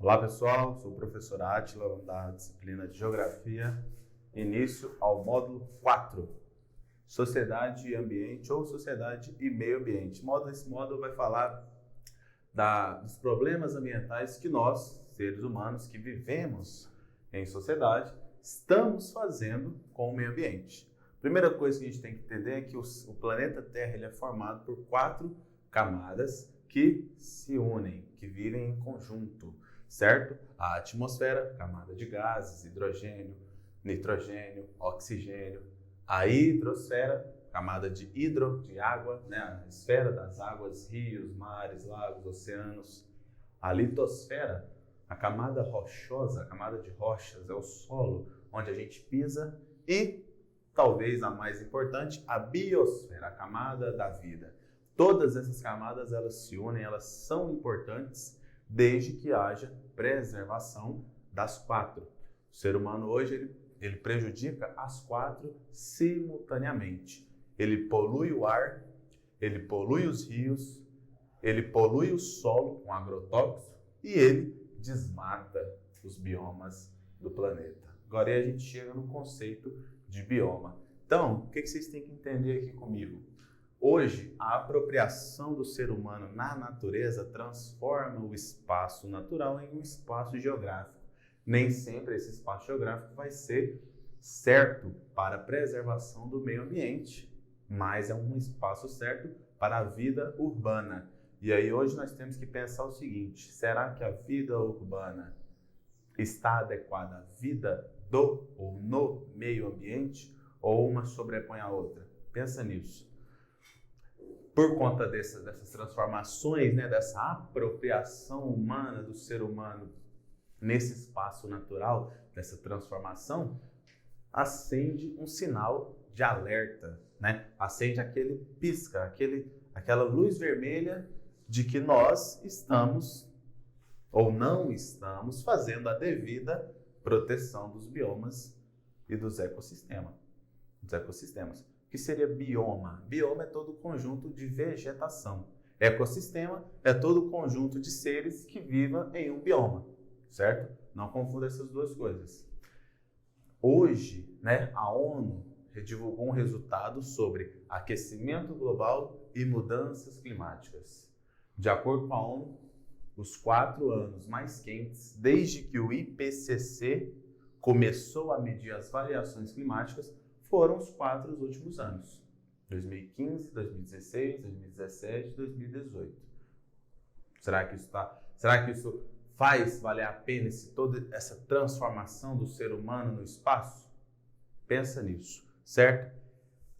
Olá pessoal, sou o professor Átila, da disciplina de Geografia, início ao módulo 4, Sociedade e Ambiente ou Sociedade e Meio Ambiente. Esse módulo vai falar dos problemas ambientais que nós, seres humanos que vivemos em sociedade, estamos fazendo com o meio ambiente. Primeira coisa que a gente tem que entender é que o planeta Terra ele é formado por 4 camadas que se unem, que vivem em conjunto, certo? A atmosfera, camada de gases, hidrogênio, nitrogênio, oxigênio. A hidrosfera, camada de água, né? A esfera das águas, rios, mares, lagos, oceanos. A litosfera, a camada rochosa, a camada de rochas, é o solo onde a gente pisa. E, talvez a mais importante, a biosfera, a camada da vida. Todas essas camadas, elas se unem, elas são importantes desde que haja preservação das 4. O ser humano hoje, ele prejudica as 4 simultaneamente. Ele polui o ar, ele polui os rios, ele polui o solo com agrotóxicos e ele desmata os biomas do planeta. Agora aí a gente chega no conceito de bioma. Então, o que vocês têm que entender aqui comigo? Hoje, a apropriação do ser humano na natureza transforma o espaço natural em um espaço geográfico. Nem sempre esse espaço geográfico vai ser certo para a preservação do meio ambiente, mas é um espaço certo para a vida urbana. E aí hoje nós temos que pensar o seguinte: será que a vida urbana está adequada à vida do ou no meio ambiente, ou uma sobrepõe a outra? Pensa nisso. Por conta dessas transformações, né, dessa apropriação humana do ser humano nesse espaço natural, dessa transformação, acende um sinal de alerta, né? Acende aquele pisca, aquela luz vermelha de que nós estamos ou não estamos fazendo a devida proteção dos biomas e dos ecossistemas. O que seria bioma? Bioma é todo o conjunto de vegetação. Ecossistema é todo o conjunto de seres que vivam em um bioma, certo? Não confunda essas duas coisas. Hoje, né, a ONU divulgou um resultado sobre aquecimento global e mudanças climáticas. De acordo com a ONU, os 4 anos mais quentes, desde que o IPCC começou a medir as variações climáticas, foram os 4 últimos anos, 2015, 2016, 2017 e 2018. Será que isso faz valer a pena toda essa transformação do ser humano no espaço? Pensa nisso, certo?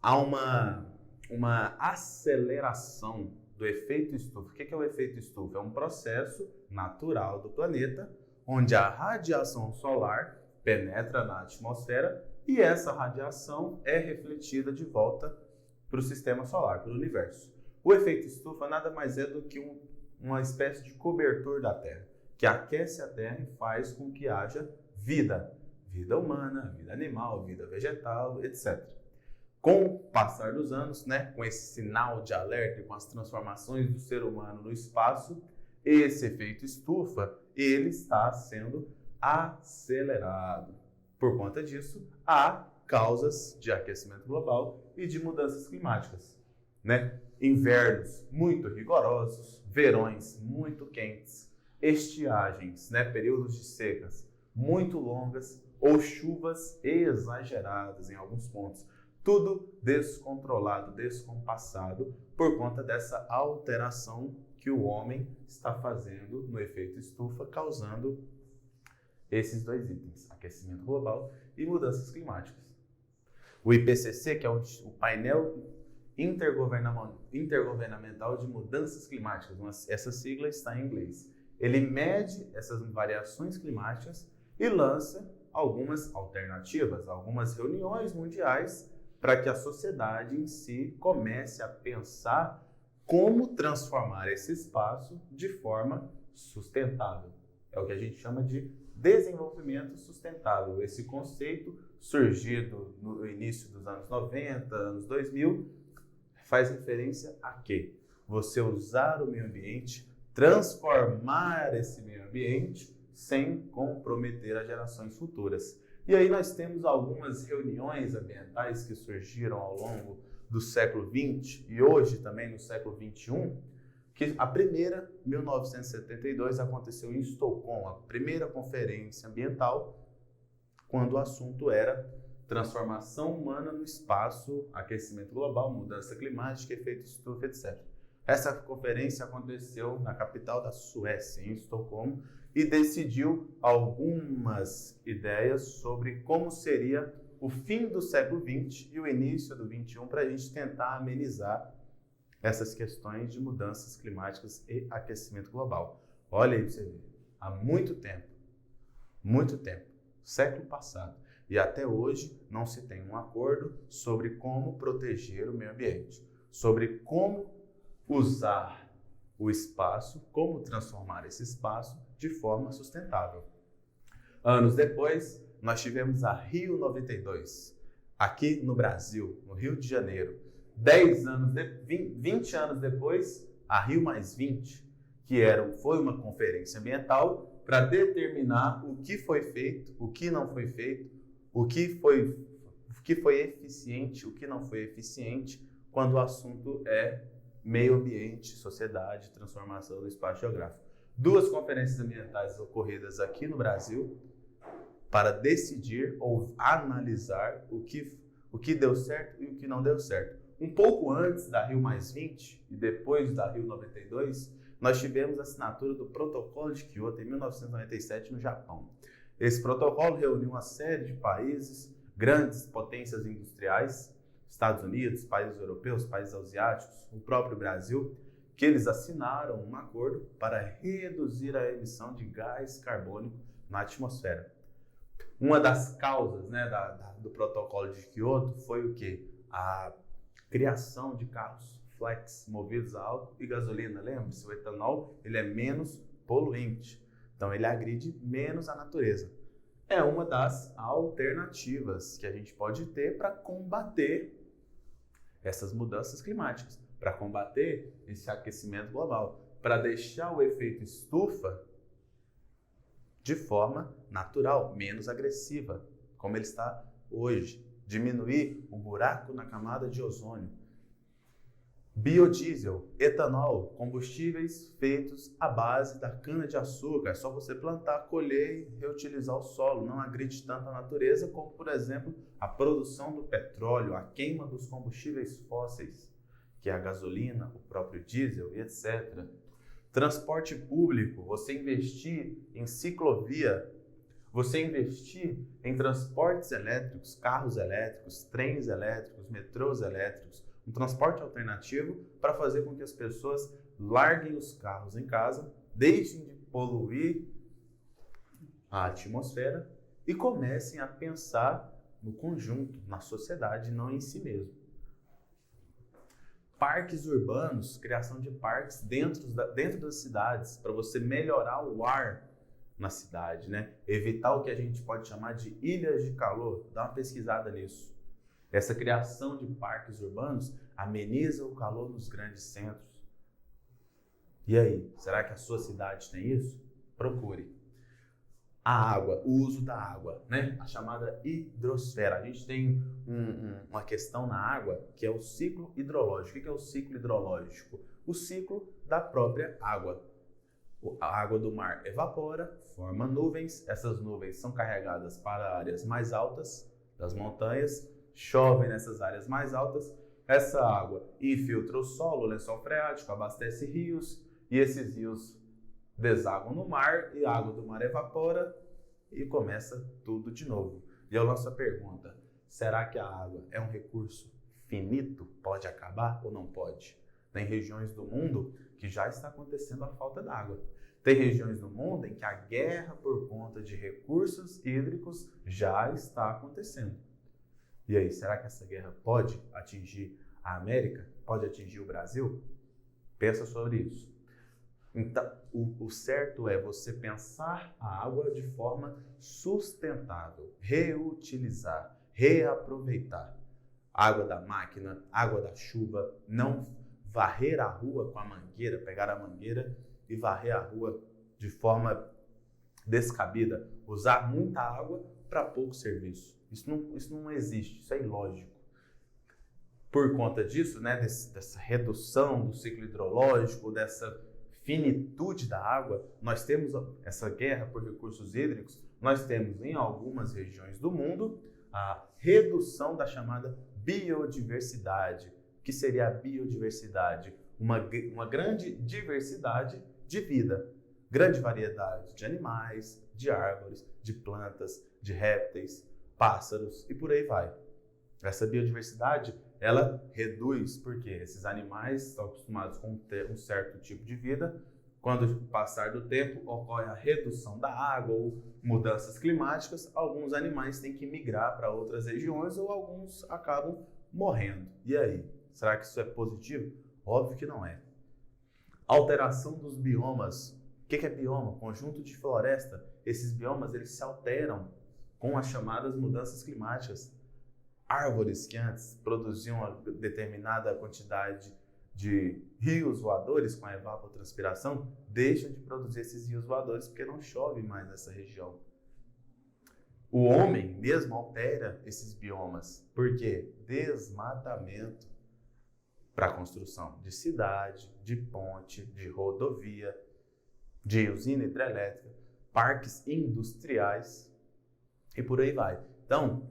Há uma aceleração do efeito estufa. O que é o efeito estufa? É um processo natural do planeta, onde a radiação solar penetra na atmosfera e essa radiação é refletida de volta para o sistema solar, para o universo. O efeito estufa nada mais é do que uma espécie de cobertor da Terra, que aquece a Terra e faz com que haja vida. Vida humana, vida animal, vida vegetal, etc. Com o passar dos anos, né, com esse sinal de alerta e com as transformações do ser humano no espaço, esse efeito estufa, ele está sendo acelerado. Por conta disso, há causas de aquecimento global e de mudanças climáticas, né? Invernos muito rigorosos, verões muito quentes, estiagens, né, períodos de secas muito longas ou chuvas exageradas em alguns pontos. Tudo descontrolado, descompassado por conta dessa alteração que o homem está fazendo no efeito estufa, causando esses 2 itens, aquecimento global e mudanças climáticas. O IPCC, que é o painel intergovernamental de mudanças climáticas, essa sigla está em inglês. Ele mede essas variações climáticas e lança algumas alternativas, algumas reuniões mundiais para que a sociedade em si comece a pensar como transformar esse espaço de forma sustentável. É o que a gente chama de desenvolvimento sustentável. Esse conceito, surgido no início dos anos 90, anos 2000, faz referência a quê? Você usar o meio ambiente, transformar esse meio ambiente sem comprometer as gerações futuras. E aí nós temos algumas reuniões ambientais que surgiram ao longo do século XX e hoje também no século XXI, que a primeira, 1972, aconteceu em Estocolmo, a primeira conferência ambiental, quando o assunto era transformação humana no espaço, aquecimento global, mudança climática, efeito estufa, etc. Essa conferência aconteceu na capital da Suécia, em Estocolmo, e decidiu algumas ideias sobre como seria o fim do século XX e o início do XXI para a gente tentar amenizar essas questões de mudanças climáticas e aquecimento global. Olha aí para você ver, há muito tempo, século passado, e até hoje não se tem um acordo sobre como proteger o meio ambiente, sobre como usar o espaço, como transformar esse espaço de forma sustentável. Anos depois, nós tivemos a Rio 92, aqui no Brasil, no Rio de Janeiro. 20 anos depois, a Rio Mais 20, que foi uma conferência ambiental para determinar o que foi feito, o que não foi feito, o que foi eficiente, o que não foi eficiente, quando o assunto é meio ambiente, sociedade, transformação do espaço geográfico. 2 conferências ambientais ocorridas aqui no Brasil para decidir ou analisar o que deu certo e o que não deu certo. Um pouco antes da Rio Mais 20 e depois da Rio 92, nós tivemos a assinatura do Protocolo de Kyoto em 1997 no Japão. Esse protocolo reuniu uma série de países, grandes potências industriais, Estados Unidos, países europeus, países asiáticos, o próprio Brasil, que eles assinaram um acordo para reduzir a emissão de gás carbônico na atmosfera. Uma das causas, do protocolo de Kyoto foi o quê? A criação de carros flex movidos a álcool e gasolina. Lembre-se, o etanol ele é menos poluente, então ele agride menos a natureza. É uma das alternativas que a gente pode ter para combater essas mudanças climáticas, para combater esse aquecimento global, para deixar o efeito estufa de forma natural, menos agressiva, como ele está hoje. Diminuir o buraco na camada de ozônio. Biodiesel, etanol, combustíveis feitos à base da cana-de-açúcar. É só você plantar, colher e reutilizar o solo. Não agride tanto a natureza como, por exemplo, a produção do petróleo, a queima dos combustíveis fósseis, que é a gasolina, o próprio diesel e etc. Transporte público, você investir em ciclovia, você investir em transportes elétricos, carros elétricos, trens elétricos, metrôs elétricos, um transporte alternativo para fazer com que as pessoas larguem os carros em casa, deixem de poluir a atmosfera e comecem a pensar no conjunto, na sociedade, não em si mesmo. Parques urbanos, criação de parques dentro das cidades, para você melhorar o ar na cidade, Evitar o que a gente pode chamar de ilhas de calor. Dá uma pesquisada nisso. Essa criação de parques urbanos ameniza o calor nos grandes centros. E aí, será que a sua cidade tem isso? Procure. A água, o uso da água, a chamada hidrosfera. A gente tem uma questão na água que é o ciclo hidrológico. O que é o ciclo hidrológico? O ciclo da própria água. A água do mar evapora, forma nuvens, essas nuvens são carregadas para áreas mais altas das montanhas, chove nessas áreas mais altas, essa água infiltra o solo, o lençol freático, abastece rios, e esses rios desaguam no mar, e a água do mar evapora, e começa tudo de novo. E eu lanço a pergunta, será que a água é um recurso finito? Pode acabar ou não pode? Tem regiões do mundo que já está acontecendo a falta d'água. Tem regiões do mundo em que a guerra por conta de recursos hídricos já está acontecendo. E aí, será que essa guerra pode atingir a América? Pode atingir o Brasil? Pensa sobre isso. Então, o certo é você pensar a água de forma sustentável, reutilizar, reaproveitar. Água da máquina, água da chuva, não varrer a rua com a mangueira, pegar a mangueira e varrer a rua de forma descabida usar muita água para pouco serviço. Isso não existe, isso é ilógico. Por conta disso, né, dessa redução do ciclo hidrológico, dessa finitude da água, nós temos essa guerra por recursos hídricos, nós temos em algumas regiões do mundo a redução da chamada biodiversidade. O que seria a biodiversidade? Uma grande diversidade de vida, grande variedade de animais, de árvores, de plantas, de répteis, pássaros e por aí vai. Essa biodiversidade, ela reduz, porque esses animais estão acostumados com um certo tipo de vida. Quando passar do tempo, ocorre a redução da água ou mudanças climáticas, alguns animais têm que migrar para outras regiões ou alguns acabam morrendo. E aí? Será que isso é positivo? Óbvio que não é. Alteração dos biomas. O que é bioma? Conjunto de floresta. Esses biomas eles se alteram com as chamadas mudanças climáticas. Árvores que antes produziam uma determinada quantidade de rios voadores com a evapotranspiração, deixam de produzir esses rios voadores porque não chove mais nessa região. O homem mesmo altera esses biomas. Por quê? Desmatamento para a construção de cidade, de ponte, de rodovia, de usina hidrelétrica, parques industriais e por aí vai. Então,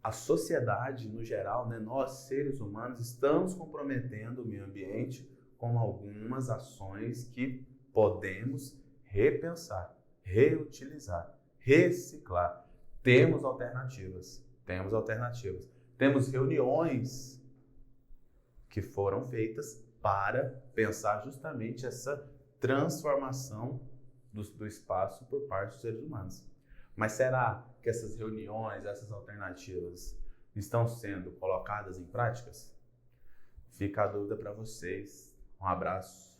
a sociedade, no geral, né, nós, seres humanos, estamos comprometendo o meio ambiente com algumas ações que podemos repensar, reutilizar, reciclar. Temos alternativas. Temos reuniões que foram feitas para pensar justamente essa transformação do espaço por parte dos seres humanos. Mas será que essas reuniões, essas alternativas estão sendo colocadas em práticas? Fica a dúvida para vocês. Um abraço.